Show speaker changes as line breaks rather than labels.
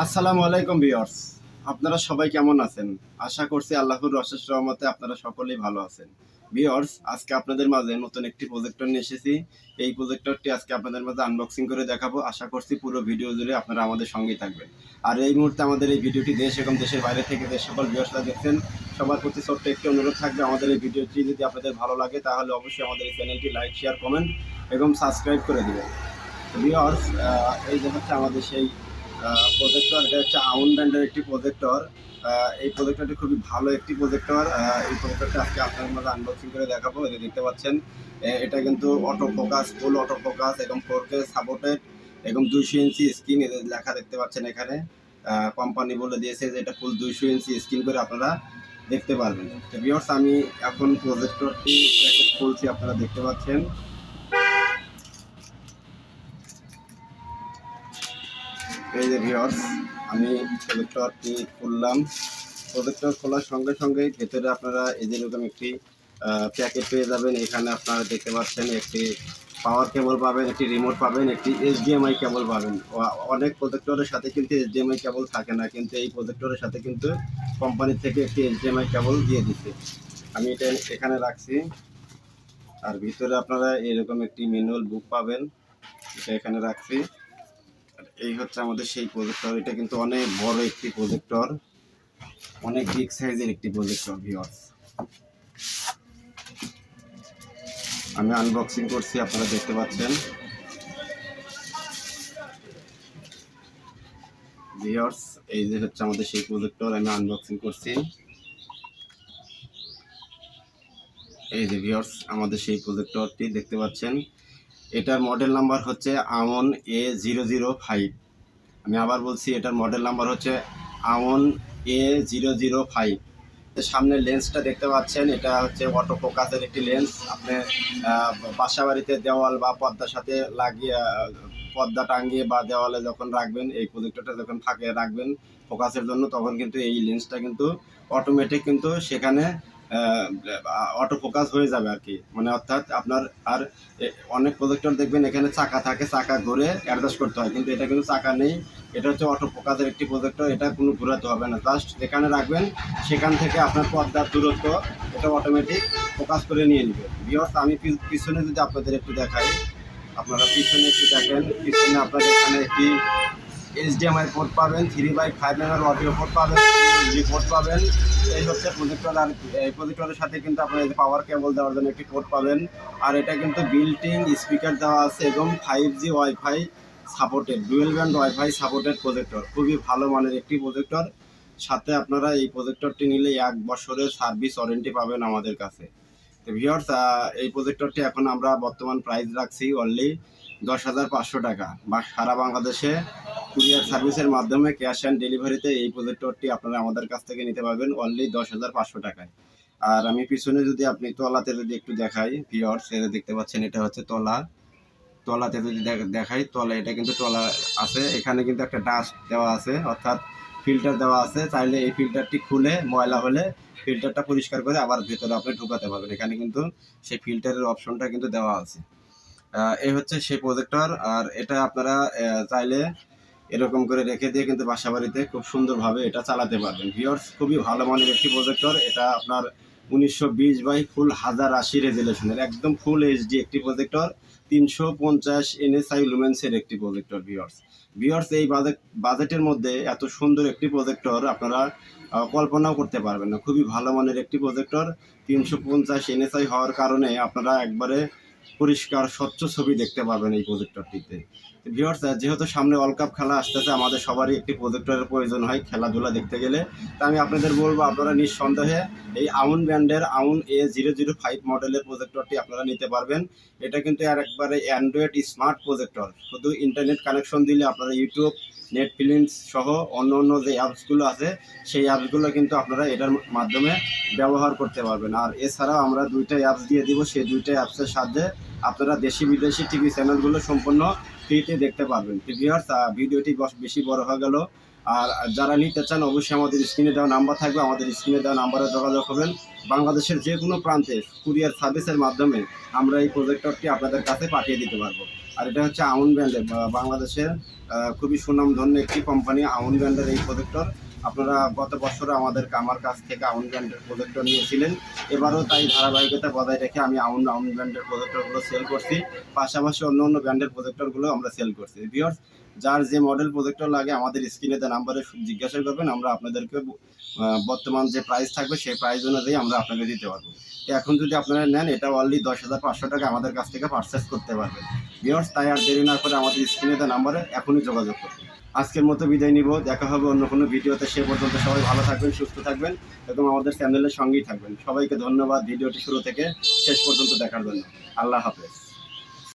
আসসালামু আলাইকুম ভিউয়ার্স, আপনারা সবাই কেমন আছেন? আশা করছি আল্লাহর অশেষ রহমতে আপনারা সকলেই ভালো আছেন। ভিউয়ার্স, আজকে আপনাদের মাঝে নতুন একটি প্রজেক্টর নিয়ে এসেছি। এই প্রজেক্টরটি আজকে আপনাদের মাঝে আনবক্সিং করে দেখাবো। আশা করছি পুরো ভিডিও জুড়ে আপনারা আমাদের সঙ্গেই থাকবেন। আর এই মুহূর্তে আমাদের এই ভিডিওটি দেশ এবং দেশের বাইরে থেকে যে সকল ভিউয়ার্সরা দেখছেন, সবার প্রতি ছোট্ট একটি অনুরোধ থাকবে, আমাদের এই ভিডিওটি যদি আপনাদের ভালো লাগে তাহলে অবশ্যই আমাদের এই চ্যানেলটি লাইক, শেয়ার, কমেন্ট এবং সাবস্ক্রাইব করে দিবেন। ভিউয়ার্স, এই যে হচ্ছে আমাদের সেই প্রজেক্টর। এটা হচ্ছে আউন ব্র্যান্ডের একটি প্রজেক্টর। এই প্রজেক্টরটি খুবই ভালো একটি প্রজেক্টর। এই প্রজেক্টরটা আজকে আপনাদের মধ্যে আনবক্সিং করে দেখাবো। এটা দেখতে পাচ্ছেন, এটা কিন্তু অটো ফোকাস, ফুল অটো ফোকাস এবং 4K সাপোর্টেড এবং 200 ইঞ্চি স্ক্রিন এদের লেখা দেখতে পাচ্ছেন এখানে। কোম্পানি বলে দিয়েছে যে এটা ফুল 200 ইঞ্চি স্ক্রিন করে আপনারা দেখতে পারবেন। তো ভিউয়ার্স, আমি এখন প্রজেক্টরটি প্যাকেট খুলছি, আপনারা দেখতে পাচ্ছেন। এই যে ভিউয়ার্স, আমি প্রজেক্টরটি খুললাম। প্রজেক্টর খোলার সঙ্গে সঙ্গেই ভেতরে আপনারা এই যেরকম একটি প্যাকেট পেয়ে যাবেন। এখানে আপনারা দেখতে পাচ্ছেন একটি পাওয়ার কেবল পাবেন, একটি রিমোট পাবেন, একটি HDMI কেবল পাবেন। অনেক প্রজেক্টরের সাথে কিন্তু HDMI কেবল থাকে না, কিন্তু এই প্রজেক্টরের সাথে কিন্তু কোম্পানি থেকে একটি HDMI কেবল দিয়ে দিচ্ছে। আমি এটা এখানে রাখছি। আর ভিতরে আপনারা এরকম একটি ম্যানুয়াল বুক পাবেন, এটা এখানে রাখছি। এই হচ্ছে আমাদের সেই প্রজেক্টর। এটা কিন্তু অনেক বড় একটি প্রজেক্টর, অনেক বিগ সাইজের একটি প্রজেক্টর। ভিউয়ার্স, আমি আনবক্সিং করছি, আপনারা দেখতে পাচ্ছেন। ভিউয়ার্স, এই যে হচ্ছে আমাদের সেই প্রজেক্টর, আমি আনবক্সিং করছি। এই যে ভিউয়ার্স, আমাদের সেই প্রজেক্টরটি দেখতে পাচ্ছেন। এটার মডেল নাম্বার হচ্ছে আমন A005। আমি আবার বলছি, এটার মডেল নাম্বার হচ্ছে আমন A005। সামনের লেন্সটা দেখতে পাচ্ছেন, এটা হচ্ছে অটো ফোকাসের একটি লেন্স। আপনি বাসা বাড়িতে দেওয়াল বা পর্দার সাথে লাগিয়ে, পর্দা টাঙিয়ে বা দেওয়ালে যখন রাখবেন, এই প্রজেক্টরটা যখন ফাঁকে রাখবেন ফোকাসের জন্য, তখন কিন্তু এই লেন্সটা কিন্তু অটোমেটিক কিন্তু সেখানে অটো ফোকাস হয়ে যাবে আর কি। মানে অর্থাৎ আপনার আর অনেক প্রজেক্টর দেখবেন এখানে চাকা থাকে, চাকা ঘুরে অ্যাডজাস্ট করতে হয়, কিন্তু এটা কিন্তু চাকা নেই। এটা হচ্ছে অটো ফোকাসের একটি প্রজেক্টর। এটা কোনো ঘোরাতে হবে না, জাস্ট যেখানে রাখবেন সেখান থেকে আপনার পর্দার দূরত্ব এটা অটোমেটিক ফোকাস করে নিয়ে নেবে। ভিউয়ার্স, আমি পিছনে যদি আপনাদের একটু দেখাই, আপনারা পিছনে একটু দেখেন। পিছনে আপনারা এখানে একটি HDMI পোর্ট পাবেন, 3/5 mm অডিও পোর্ট পাবেন, USB পোর্ট পাবেন। এই হচ্ছে প্রজেক্টর। আর এই প্রজেক্টরের সাথে কিন্তু আপনারা পাওয়ার কেবল দেওয়ার জন্য একটি পোর্ট পাবেন। আর এটা কিন্তু বিল্ট-ইন স্পিকার দেওয়া আছে এবং 5G wifi supported, dual band wifi supported projector. খুবই ভালো মানের একটি প্রজেক্টর। সাথে আপনারা এই প্রজেক্টরটি নিলে 1 বছরের সার্ভিস ওয়ারেন্টি পাবেন আমাদের কাছে। তো ভিউয়ার্স, এই প্রজেক্টরটি এখন আমরা বর্তমান প্রাইস রাখছি অনলি 10,500 টাকা, বা সারা বাংলাদেশে কুরিয়ার সার্ভিসের মাধ্যমে ক্যাশ অ্যান্ড ডেলিভারিতে এই প্রজেক্টরটি আপনারা আমাদের কাছ থেকে নিতে পারবেন অনলি 10,500 টাকায়। আর আমি পিছনে যদি আপনি তলাতে যদি একটু দেখাই ভিউয়ার্স, এটা দেখতে পাচ্ছেন, এটা হচ্ছে তলা। তলাতে যদি দেখাই, তলা এটা কিন্তু তলা আছে। এখানে কিন্তু একটা ডাস্ট দেওয়া আছে, অর্থাৎ ফিল্টার দেওয়া আছে। চাইলে এই ফিল্টারটি খুলে ময়লা হলে ফিল্টারটা পরিষ্কার করে আবার ভেতরে আপনি ঢুকাতে পারবেন। এখানে কিন্তু সেই ফিল্টারের অপশনটা কিন্তু দেওয়া আছে। এই হচ্ছে সেই প্রজেক্টর। আর এটা আপনারা চাইলে এরকম করে রেখে দিয়ে কিন্তু বাসা বাড়িতে খুব সুন্দরভাবে এটা চালাতে পারবেন। ভিউয়ার্স, খুবই ভালো মানের একটি প্রজেক্টর। এটা আপনার 1920 x 1080 রেজুলেশনের একদম ফুল HD একটি প্রজেক্টর। 350 NSI লুমেন্সের একটি প্রজেক্টর। ভিউয়ার্স, এই বাজেটের মধ্যে এত সুন্দর একটি প্রজেক্টর আপনারা কল্পনাও করতে পারবেন না। খুবই ভালো মানের একটি প্রজেক্টর। 350 NSI হওয়ার কারণে আপনারা একবারে পরিষ্কার স্বচ্ছ ছবি দেখতে পাবেন এই প্রজেক্টরটিতে। ভিউয়ার্স, যেহেতু সামনে ওয়ার্ল্ড কাপ খেলা আসতেছে, আমাদের সবারই একটি প্রজেক্টরের প্রয়োজন হয় খেলাধুলা দেখতে গেলে। তা আমি আপনাদের বলবো, আপনারা নিঃসন্দেহে এই আমন ব্র্যান্ডের আমন A005 মডেলের প্রজেক্টরটি আপনারা নিতে পারবেন। এটা কিন্তু আর একবারে অ্যান্ড্রয়েড স্মার্ট প্রজেক্টর। শুধু ইন্টারনেট কানেকশন দিলে আপনারা ইউটিউব, নেটফ্লিক্স সহ অন্য অন্য যে অ্যাপসগুলো আছে সেই অ্যাপসগুলো কিন্তু আপনারা এটার মাধ্যমে ব্যবহার করতে পারবেন। আর এছাড়াও আমরা 2টা অ্যাপস দিয়ে দিব, সেই 2টা অ্যাপসের সাহায্যে আপনারা দেশি বিদেশি টিভি চ্যানেলগুলো সম্পূর্ণ ফ্রিতে দেখতে পারবেন। ভিউয়ার্স, ভিডিওটি বেশি বড় হয়ে গেল। আর যারা নিতে চান অবশ্যই আমাদের স্ক্রিনে দেওয়া নাম্বার থাকবে, আমাদের স্ক্রিনে দেওয়া নাম্বারে যোগাযোগ করবেন। বাংলাদেশের যে কোনো প্রান্তে কুরিয়ার সার্ভিসের মাধ্যমে আমরা এই প্রজেক্টরটি আপনাদের কাছে পাঠিয়ে দিতে পারবো। আর এটা হচ্ছে আমন ব্র্যান্ডের, বাংলাদেশের খুবই সুনামধন্য একটি কোম্পানি আমন ব্র্যান্ডের এই প্রজেক্টর। আপনারা গত বছরে আমার কাছ থেকে আমন ব্র্যান্ডের প্রজেক্টর নিয়েছিলেন, এবারও তাই ধারাবাহিকতা বজায় রেখে আমি আমন ব্র্যান্ডের প্রজেক্টরগুলো সেল করছি, পাশাপাশি অন্য ব্র্যান্ডের প্রজেক্টরগুলো আমরা সেল করছি। ভিউয়ার্স, যার যে মডেল প্রজেক্টর লাগে আমাদের স্ক্রিনে দেওয়া নাম্বারে জিজ্ঞাসা করবেন, আমরা আপনাদেরকে বর্তমান যে প্রাইস থাকবে সেই প্রাইস অনুযায়ী আমরা আপনাকে দিতে পারবো। তো এখন যদি আপনারা নেন, এটা অনলি 10,500 টাকা আমাদের কাছ থেকে পারচেস করতে পারবেন। ভিউয়ার্স, তাই আর দেরি না করে আমাদের স্ক্রিনে দেওয়া নাম্বারে এখনই যোগাযোগ করবেন। আজকের মতো বিদায় নিব, দেখা হবে অন্য কোনো ভিডিওতে। সে পর্যন্ত সবাই ভালো থাকবেন, সুস্থ থাকবেন এবং আমাদের চ্যানেলের সঙ্গেই থাকবেন। সবাইকে ধন্যবাদ ভিডিওটি শুরু থেকে শেষ পর্যন্ত দেখার জন্য। আল্লাহ হাফেজ।